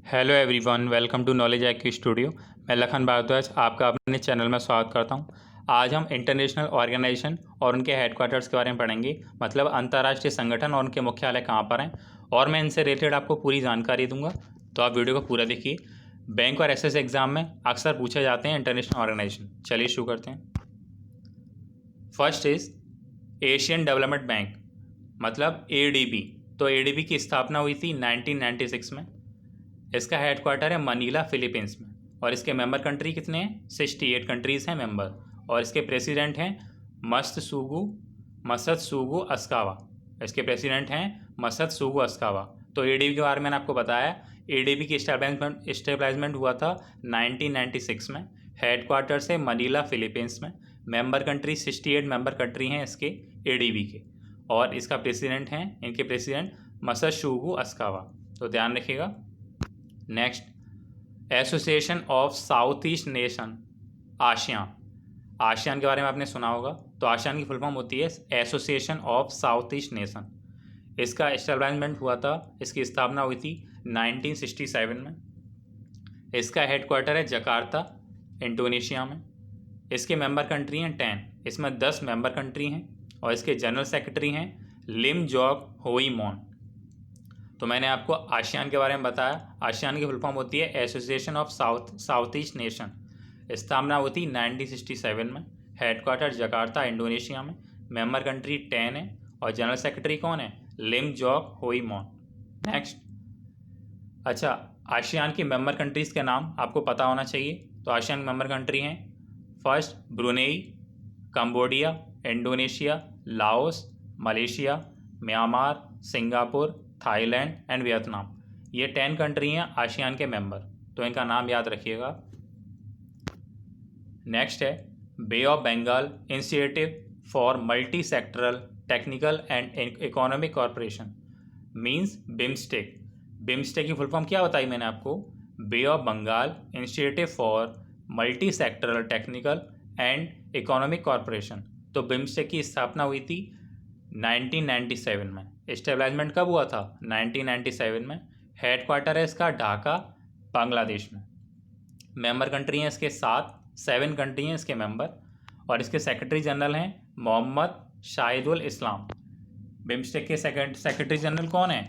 Hello everyone, welcome to knowledge IQ studio. मैं लखन भारद्वाज आपका अपने चैनल में स्वागत करता हूं। आज हम इंटरनेशनल ऑर्गेनाइजेशन और उनके हेडक्वार्टर्स के बारे में पढ़ेंगे, मतलब अंतर्राष्ट्रीय संगठन और उनके मुख्यालय कहां पर हैं, और मैं इनसे रिलेटेड आपको पूरी जानकारी दूंगा। तो आप वीडियो को पूरा देखिए। बैंक और एसएस एग्जाम में अक्सर पूछे जाते हैं इंटरनेशनल ऑर्गेनाइजेशन। चलिए शुरू करते हैं। First is Asian development bank, मतलब ADB। तो ADB की स्थापना हुई थी 1996 में। इसका हेडक्वार्टर है मनीला, फिलीपींस में। और इसके मेंबर कंट्री कितने हैं? 68 कंट्रीज़ हैं मेंबर। और इसके प्रेसिडेंट हैं मसत्सुगु अस्कावा। इसके प्रेसिडेंट हैं मसत्सुगु अस्कावा। तो ADB के बारे में मैंने आपको बताया। ADB की स्टेबलाइजमेंट हुआ था 1996 में। हेडक्वार्टर से मनीला, फिलीपींस में। मेंबर कंट्री 68 मेंबर कंट्री हैं इसके ADB के। और इसका प्रेसिडेंट हैं, इनके प्रेसिडेंट मसत्सुगु अस्कावा। तो ध्यान रखिएगा। Next, association of south east nation, ASEAN. ASEAN के बारे में आपने सुना होगा। तो आसियान की फुल फॉर्म होती है association of south east nation. इसका एस्टेब्लिशमेंट हुआ था, इसकी स्थापना हुई थी 1967 में। इसका हेडक्वार्टर है जकार्ता, इंडोनेशिया में। इसके मेंबर कंट्री हैं 10। इसमें 10 मेंबर कंट्री हैं। और इसके जनरल सेक्रेटरी हैं लिम जॉक होई मॉन। तो मैंने आपको आसियान के बारे में बताया। आसियान की फुल फॉर्म होती है association of south east nation. स्थापना होती 1967 में। हेडक्वार्टर जकार्ता, इंडोनेशिया में। मेंबर कंट्री 10 है। और जनरल सेक्रेटरी कौन है? लिम जॉक होई मॉन। नेक्स्ट, अच्छा, आसियान की मेंबर कंट्रीज़ के नाम आपको पता होना चाहिए। तो आसियान मेंबर कंट्री हैं, first Brunei, Cambodia, Indonesia, Laos, Malaysia, Myanmar, Singapore, Thailand and Vietnam. ये 10 कंट्री हैं आसियान के मेंबर। तो इनका नाम याद रखिएगा। नेक्स्ट है bay of Bengal institute for multi sectoral technical and economic corporation, means BIMSTEC. BIMSTEC की फुल फॉर्म क्या बताई मैंने आपको? Bay of Bengal institute for multi sectoral technical and economic corporation. तो बिम्स्टेक की स्थापना हुई थी 1997 में। इस्टेब्लिशमेंट कब हुआ था? 1997 में। हेडक्वार्टर है इसका ढाका, बांग्लादेश में। मेंबर कंट्री हैं इसके 7 कंट्री हैं इसके मेंबर। और इसके सेक्रेटरी जनरल हैं मोहम्मद शाहिदुल इस्लाम। बिम्स्टेक के सेक्रेटरी जनरल कौन है?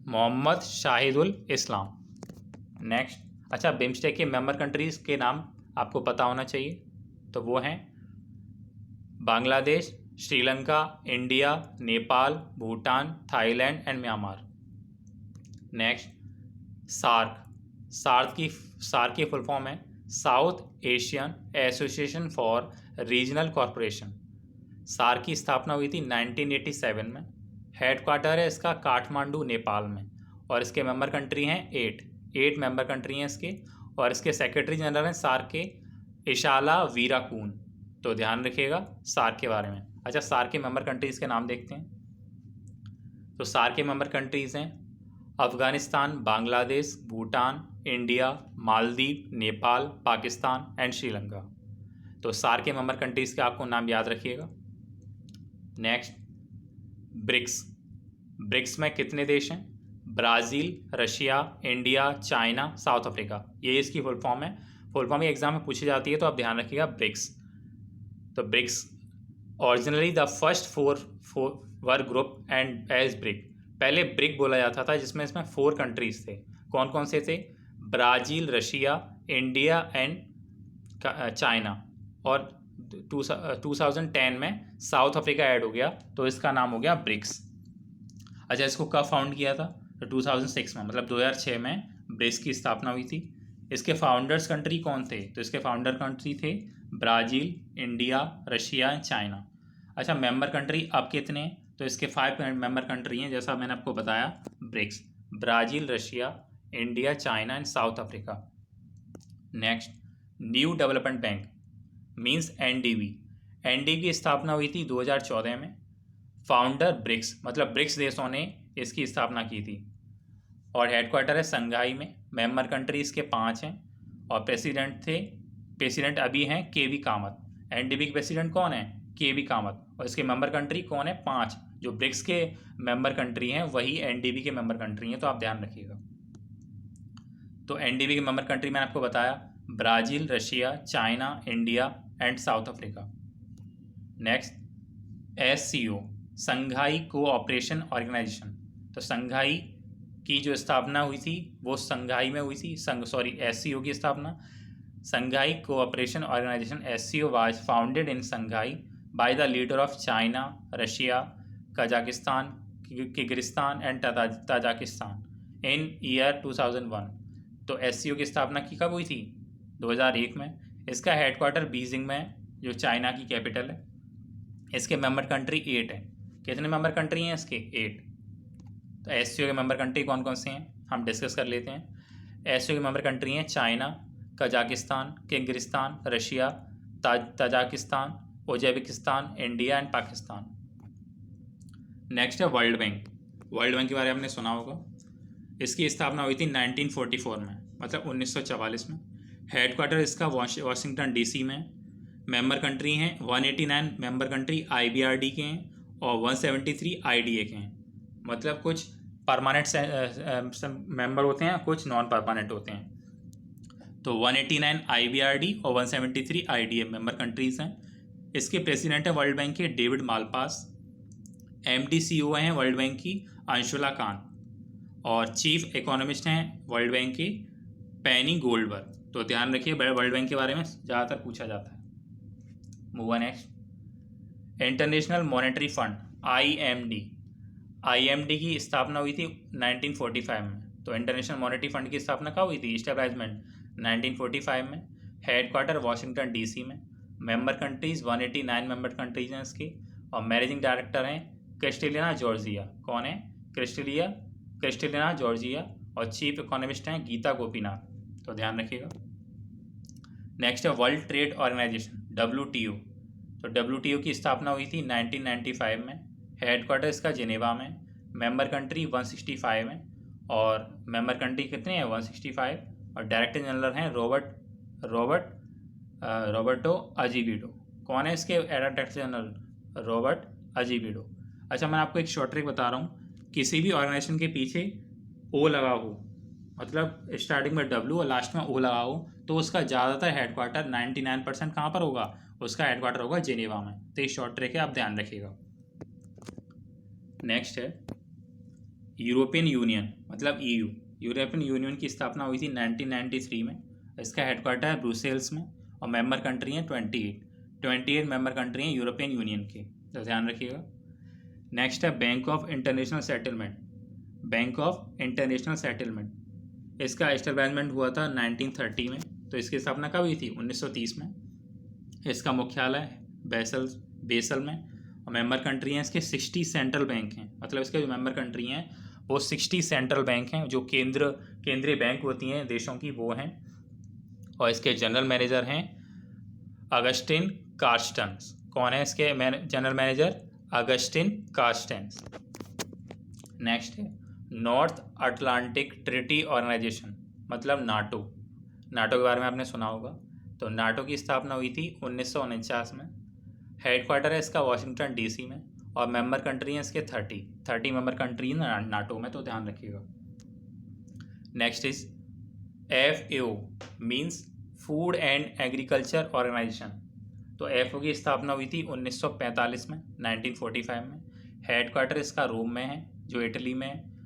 मोहम्मद शाहिदुल इस्लाम। नेक्स्ट, अच्छा, बिम्स्टेक के मेंबर कंट्रीज़ के नाम आपको पता होना चाहिए। तो वो हैं Bangladesh, Sri Lanka, India, Nepal, Bhutan, Thailand and Myanmar. Next, SAARC. SAARC की फुल फॉर्म है South Asian Association for Regional Corporation. SAARC की स्थापना हुई थी 1987 में। हेडक्वार्टर है इसका काठमांडू, नेपाल में। और इसके मेंबर कंट्री हैं 8 मेंबर कंट्री हैं इसके। और इसके सेक्रेटरी जनरल हैं सार्क के इशाला वीराकून। तो ध्यान रखिएगा सार्क के बारे में। अच्छा, सार्क के मेंबर कंट्रीज़ के नाम देखते हैं। तो सार्क के मेंबर कंट्रीज़ हैं अफ़गानिस्तान, बांग्लादेश, भूटान, इंडिया, मालदीव, नेपाल, पाकिस्तान एंड श्रीलंका। तो सार्क के मेंबर कंट्रीज़ के आपको नाम याद रखिएगा। Next, BRICS. ब्रिक्स में कितने देश हैं? Brazil, Russia, India, China, south Africa. ये इसकी फुल फॉर्म है। फुल फॉर्म एग्जाम में पूछी जाती है, तो आप ध्यान रखिएगा ब्रिक्स। तो BRICS originally the first four were group and as BRIC. पहले ब्रिक बोला जाता था, जिसमें इसमें 4 कंट्रीज थे। कौन कौन से थे? Brazil, Russia, India and China. और 2010 में साउथ अफ्रीका ऐड हो गया, तो इसका नाम हो गया ब्रिक्स। अच्छा, इसको कब फाउंड किया था? तो 2006 में, मतलब 2006 में ब्रिक्स की स्थापना हुई थी। इसके फाउंडर्स कंट्री कौन थे? तो इसके फाउंडर कंट्री थे ब्राज़ील, इंडिया, रशिया, चाइना। अच्छा, मेंबर कंट्री अब कितने हैं? तो इसके 5 मेंबर कंट्री हैं, जैसा मैंने आपको बताया। BRICS, Brazil, Russia, India, China and South Africa. Next, New Development Bank, means NDB। NDB की स्थापना हुई थी 2014 में। फाउंडर ब्रिक्स, मतलब ब्रिक्स देशों ने इसकी स्थापना की थी। और हेडक्वार्टर है संघाई में। मेंबर कंट्री इसके 5 हैं। और प्रेसिडेंट अभी हैं KV कामत। NDB के प्रेसिडेंट कौन है? KV कामत। और इसके मेंबर कंट्री कौन है? 5। जो ब्रिक्स के मेंबर कंट्री हैं वही NDB के मेंबर कंट्री हैं, तो आप ध्यान रखिएगा। तो एनडीबी के मेंबर कंट्री मैंने आपको बताया Brazil, Russia, China, India and South Africa. Next SCO, Shanghai cooperation Organisation. तो संघाई की जो स्थापना हुई थी वो संघाई में हुई थी, एससीओ की स्थापना Shanghai cooperation organisation SCO was founded in Shanghai by the leader of China, Russia, Kazakhstan, Kyrgyzstan and Tajikistan in year 2001। तो एससीओ की स्थापना की कब हुई थी? 2001 में। इसका हेडक्वार्टर बीजिंग में है जो चाइना की कैपिटल है। इसके मेंबर कंट्री 8 हैं। कितने मेंबर कंट्री हैं इसके? 8। तो एससीओ के मेंबर कंट्री कौन कौन से हैं हम डिस्कस कर लेते हैं। एससीओ के मेंबर कंट्री हैं China, Kazakhstan, Kyrgyzstan, Russia, Tajikistan, Uzbekistan, India and Pakistan. Next है वर्ल्ड बैंक। वर्ल्ड बैंक के बारे में आपने सुना होगा। इसकी स्थापना हुई थी 1944 में, मतलब 1944 में। हेडक्वार्टर इसका वाशिंगटन डीसी में। मेंबर कंट्री हैं 189 मेंबर कंट्री आईबीआरडी के हैं और 173 आईडीए के हैं। मतलब कुछ परमानेंट मेंबर होते हैं, कुछ नॉन परमानेंट होते हैं। तो 189 आईबीआरडी और 173 आईडीए मेंबर कंट्रीज़ हैं। इसके प्रेसिडेंट हैं वर्ल्ड बैंक के डेविड मालपास। एमडी-सीईओ हैं वर्ल्ड बैंक की अंशुला कान और चीफ इकोनॉमिस्ट हैं वर्ल्ड बैंक के पेनी गोल्डबर्ग। तो ध्यान रखिए वर्ल्ड बैंक के बारे में ज़्यादातर पूछा जाता है। Move on next. International monetary fund IMD की स्थापना हुई थी 1945 में। तो इंटरनेशनल मॉनेटरी फंड की स्थापना कब हुई थी? इस्टेब्लिशमेंट 1945 में। हेडक्वार्टर वाशिंगटन डीसी में। मेंबर कंट्रीज 189 मेंबर कंट्रीज हैं इसकी और मैनेजिंग डायरेक्टर हैं क्रिस्टेलिना जॉर्जिया। कौन है? क्रिस्टेलिना जॉर्जिया और चीफ इकोनॉमिस्ट हैं गीता गोपीनाथ। तो ध्यान रखिएगा। नेक्स्ट है वर्ल्ड ट्रेड ऑर्गेनाइजेशन WTO। तो WTO की स्थापना हुई थी 1995 में। हेडक्वार्टर इसका जिनेवा में। मेंबर कंट्री 165 में और मेंबर कंट्री कितने हैं? 165 और डायरेक्टर जनरल हैं रॉबर्टो अजीबिडो। कौन है इसके डायरेक्टर जनरल? रॉबर्ट अजीबिडो। अच्छा, मैं आपको एक शॉर्ट ट्रिक बता रहा हूँ। किसी भी ऑर्गेनाइजेशन के पीछे ओ लगा हो, मतलब स्टार्टिंग में W और लास्ट में O लगा हो, तो उसका ज़्यादातर हेडक्वार्टर 99% कहाँ पर होगा? उसका हेडक्वार्टर होगा जिनेवा में। तो ये शॉर्ट ट्रिक है, आप ध्यान रखिएगा। नेक्स्ट है यूरोपियन यूनियन, मतलब EU। यूरोपियन यूनियन की स्थापना हुई थी 1993 में। इसका हेडक्वार्टर है ब्रुसेल्स में और मेंबर कंट्री हैं 28 मेंबर कंट्री हैं यूरोपियन यूनियन के। तो ध्यान रखिएगा। नेक्स्ट है बैंक ऑफ इंटरनेशनल सेटलमेंट। इसका एस्टेब्लिशमेंट हुआ था 1930 में। तो इसकी स्थापना कब हुई थी? 1930 में। इसका मुख्यालय बेसल में और मेंबर कंट्री हैं इसके 60 सेंट्रल बैंक हैं। मतलब इसके जो मेंबर कंट्री हैं वो 60 सेंट्रल बैंक हैं, जो केंद्रीय बैंक होती हैं देशों की, वो हैं। और इसके जनरल मैनेजर हैं अगस्टिन कार्स्टेंस। कौन है इसके जनरल मैनेजर? अगस्टिन कार्स्टेंस। नेक्स्ट है नॉर्थ अटलांटिक ट्रीटी ऑर्गेनाइजेशन, मतलब नाटो के बारे में आपने सुना होगा। तो नाटो की स्थापना हुई थी 1949 में। हेडक्वार्टर है इसका वाशिंगटन डीसी में और मेंबर कंट्री हैं इसके 30 मेंबर कंट्री हैं नाटो में। तो ध्यान रखिएगा। Next is FAO means Food and Agriculture Organisation. तो FAO की स्थापना हुई थी 1945 में, 1945 में। हेडक्वार्टर इसका रोम में है जो इटली में है।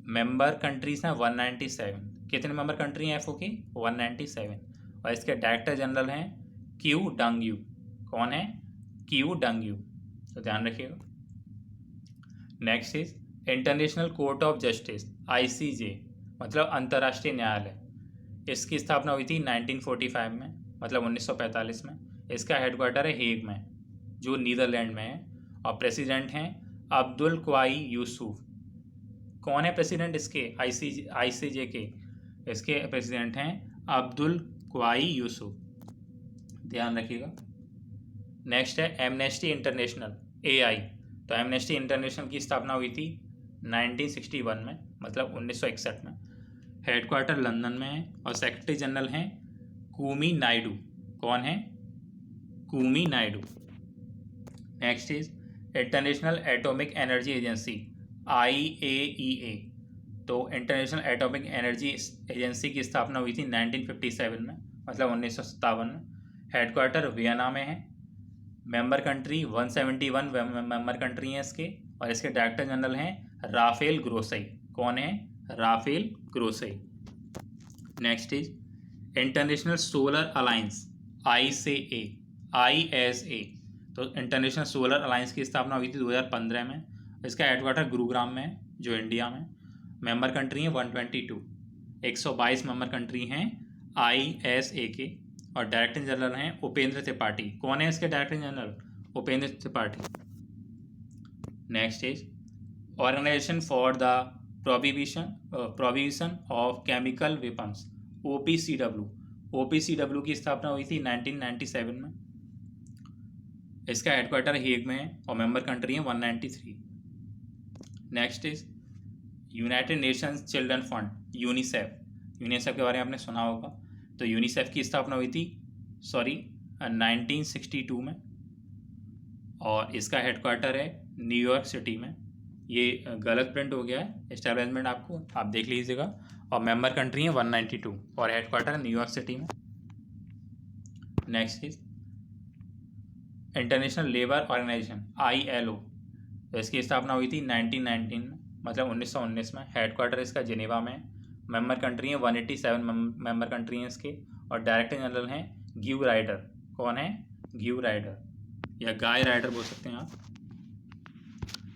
मेंबर कंट्रीज हैं 197। कितने मेंबर कंट्री हैं FAO की? 197। और इसके डायरेक्टर जनरल हैं क्यू डंगयू। कौन है? क्यू डंगयू। तो ध्यान रखिएगा। Next is international court of justice ICJ, मतलब अंतर्राष्ट्रीय न्यायालय। इसकी स्थापना हुई थी 1945 में, मतलब 1945 में। इसका हेडक्वार्टर है हेग में जो नीदरलैंड में है और प्रेसिडेंट हैं अब्दुल क्वाई यूसुफ। कौन है प्रेसिडेंट इसके? ICJ के इसके प्रेसिडेंट हैं अब्दुल क्वाई यूसुफ। ध्यान रखिएगा। नेक्स्ट है एमनेस्टी इंटरनेशनल AI। तो एमनेस्टी इंटरनेशनल की स्थापना हुई थी 1961 में, मतलब 1961 में। हेडक्वार्टर लंदन में है और सेक्रेटरी जनरल हैं कूमी नायडू। कौन है? Kumi Naidoo. Next is international atomic energy agency IAEA। तो इंटरनेशनल एटॉमिक एनर्जी एजेंसी की स्थापना हुई थी 1957 में, मतलब 1957 में। हेडक्वार्टर वियना में है। मेंबर कंट्री 171 मेंबर कंट्री हैं इसके, और इसके डायरेक्टर जनरल हैं राफेल ग्रोसई। कौन है? Rafael Grossi. Next is international solar alliance ISA। तो इंटरनेशनल सोलर अलायंस की स्थापना हुई थी 2015 में। इसका हेडक्वार्टर गुरुग्राम में है, जो इंडिया में। मेंबर कंट्री हैं 122, 122 मेंबर कंट्री हैं ISA के, और डायरेक्टर जनरल हैं उपेंद्र त्रिपाठी। कौन है इसके director general? Upendra Tripathi. Next is Organisation for the Prohibition of Chemical Weapons, OPCW की स्थापना हुई थी 1997 में। इसका हेडक्वार्टर हेग में है, और मेंबर कंट्री है 193। Next is United Nations children fund, UNICEF के बारे में आपने सुना होगा। तो यूनिसेफ की स्थापना हुई थी 1962 में, और इसका हेडक्वार्टर है न्यूयॉर्क सिटी में। ये गलत प्रिंट हो गया है, एस्टैब्लिशमेंट आपको आप देख लीजिएगा। और मेंबर कंट्री है 192, और हेडक्वार्टर है न्यूयॉर्क सिटी में। Next is international labour organisation ILO। तो इसकी स्थापना हुई थी 1919 में, मतलब 1919 में। हेडक्वार्टर इसका जिनेवा में। मेंबर कंट्री हैं 187 मेंबर कंट्री हैं इसके, और डायरेक्टर जनरल हैं ग्यू राइडर। कौन है? ग्यू राइडर, या गाय राइडर बोल सकते हैं आप।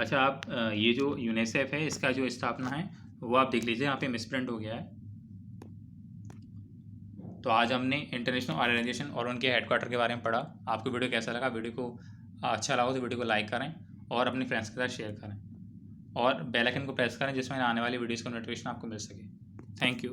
अच्छा, आप ये जो यूनिसेफ है इसका जो स्थापना है वो आप देख लीजिए, यहाँ पे मिसप्रिंट हो गया है। तो आज हमने इंटरनेशनल ऑर्गेनाइजेशन और उनके हेडक्वार्टर के बारे में पढ़ा। आपको वीडियो कैसा लगा? वीडियो को अच्छा लगा तो वीडियो को लाइक करें, और अपने फ्रेंड्स के साथ शेयर करें, और बेल आइकन को प्रेस करें जिसमें आने वाली वीडियोज़ का नोटिफिकेशन आपको मिल सके। Thank you.